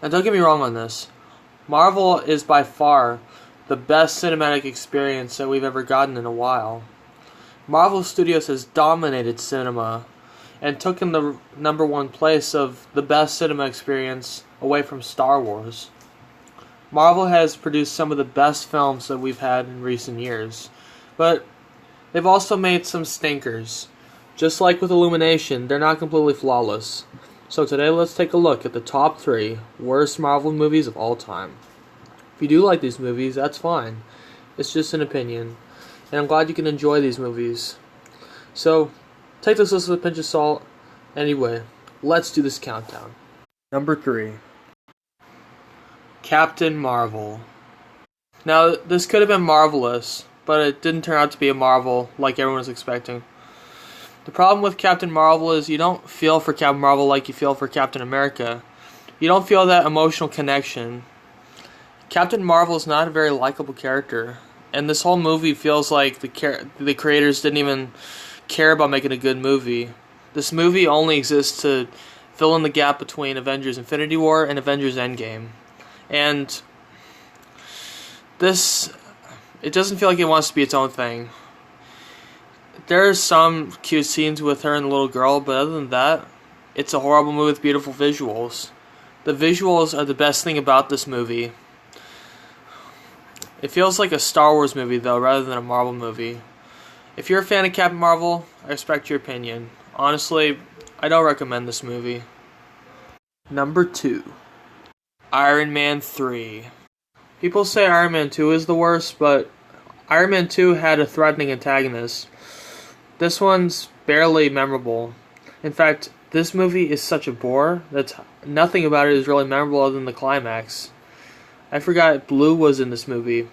Now don't get me wrong on this. Marvel is by far the best cinematic experience that we've ever gotten in a while. Marvel Studios has dominated cinema and taken the number one place of the best cinema experience away from Star Wars. Marvel has produced some of the best films that we've had in recent years, but they've also made some stinkers. Just like with Illumination, they're not completely flawless. So today let's take a look at the top 3 worst Marvel movies of all time. If you do like these movies, that's fine. It's just an opinion, and I'm glad you can enjoy these movies. So, take this list with a pinch of salt. Anyway, let's do this countdown. Number 3. Captain Marvel. Now, this could have been marvelous, but it didn't turn out to be a Marvel like everyone was expecting. The problem with Captain Marvel is you don't feel for Captain Marvel like you feel for Captain America. You don't feel that emotional connection. Captain Marvel is not a very likable character, and this whole movie feels like the creators didn't even care about making a good movie. This movie only exists to fill in the gap between Avengers Infinity War and Avengers Endgame. And it doesn't feel like it wants to be its own thing. There's some cute scenes with her and the little girl, but other than that, it's a horrible movie with beautiful visuals. The visuals are the best thing about this movie. It feels like a Star Wars movie, though, rather than a Marvel movie. If you're a fan of Captain Marvel, I respect your opinion. Honestly, I don't recommend this movie. Number 2. Iron Man 3. People say Iron Man 2 is the worst, but Iron Man 2 had a threatening antagonist. This one's barely memorable. In fact, this movie is such a bore that nothing about it is really memorable other than the climax. I forgot Blue was in this movie.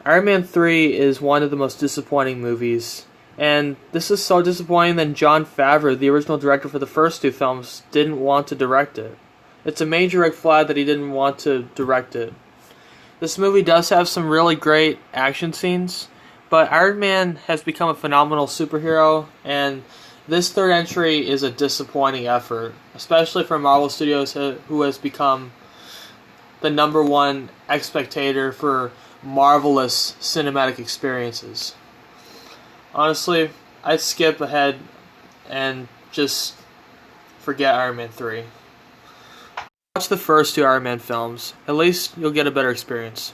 Iron Man 3 is one of the most disappointing movies. And this is so disappointing that Jon Favreau, the original director for the first 2 films, didn't want to direct it. It's a major red flag that he didn't want to direct it. This movie does have some really great action scenes, but Iron Man has become a phenomenal superhero, and this third entry is a disappointing effort, especially for Marvel Studios, who has become the number one spectator for marvelous cinematic experiences. Honestly, I'd skip ahead and just forget Iron Man 3. Watch the first 2 Iron Man films. At least you'll get a better experience.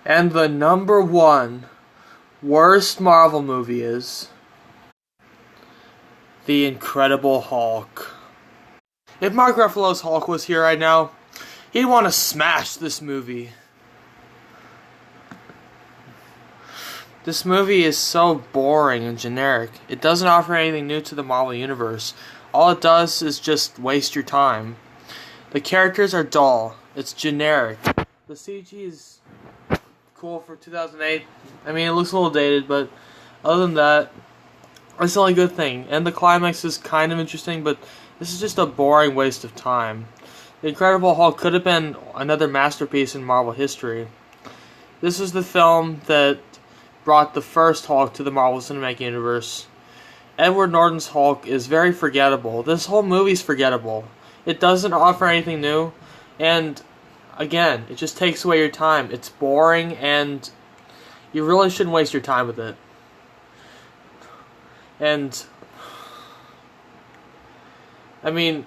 And the number 1 worst Marvel movie is The Incredible Hulk. If Mark Ruffalo's Hulk was here right now, he'd want to smash this movie. This movie is so boring and generic. It doesn't offer anything new to the Marvel Universe. All it does is just waste your time. The characters are dull. It's generic. The CG is cool for 2008. I mean, it looks a little dated, but other than that, it's the only good thing. And the climax is kind of interesting, but this is just a boring waste of time. The Incredible Hulk could have been another masterpiece in Marvel history. This is the film that brought the first Hulk to the Marvel Cinematic Universe. Edward Norton's Hulk is very forgettable. This whole movie's forgettable. It doesn't offer anything new, and again, it just takes away your time. It's boring, and you really shouldn't waste your time with it. And I mean,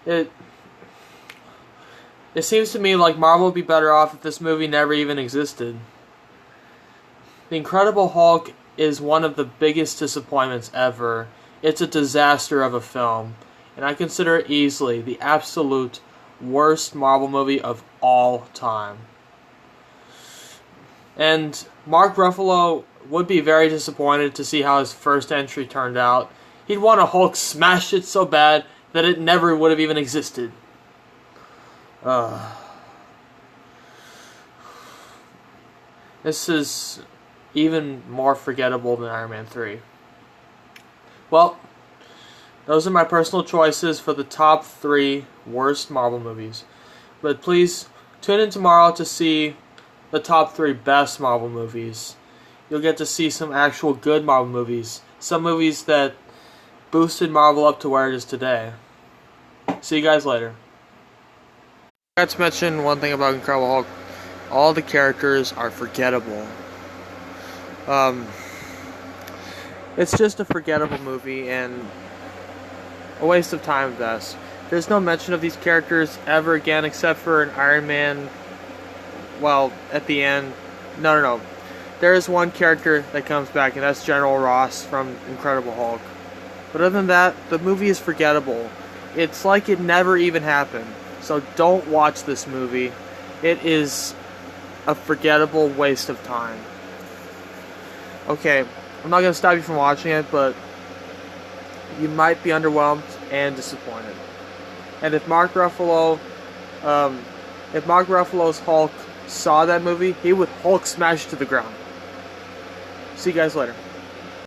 it seems to me like Marvel would be better off if this movie never even existed. The Incredible Hulk is one of the biggest disappointments ever. It's a disaster of a film, and I consider it easily the absolute worst Marvel movie of all time. And Mark Ruffalo would be very disappointed to see how his first entry turned out. He'd want a Hulk smash it so bad that it never would have even existed. This is even more forgettable than Iron Man 3. Well, those are my personal choices for the top 3 worst Marvel movies. But please tune in tomorrow to see the top 3 best Marvel movies. You'll get to see some actual good Marvel movies. Some movies that boosted Marvel up to where it is today. See you guys later. I forgot to mention one thing about Incredible Hulk. All the characters are forgettable. It's just a forgettable movie and a waste of time at best. There's no mention of these characters ever again except for an Iron Man. Well, at the end. No. There is one character that comes back, and that's General Ross from Incredible Hulk. But other than that, the movie is forgettable. It's like it never even happened. So don't watch this movie. It is a forgettable waste of time. Okay, I'm not going to stop you from watching it, but you might be underwhelmed and disappointed. And if Mark Ruffalo's Hulk saw that movie, he would Hulk smash to the ground. See you guys later.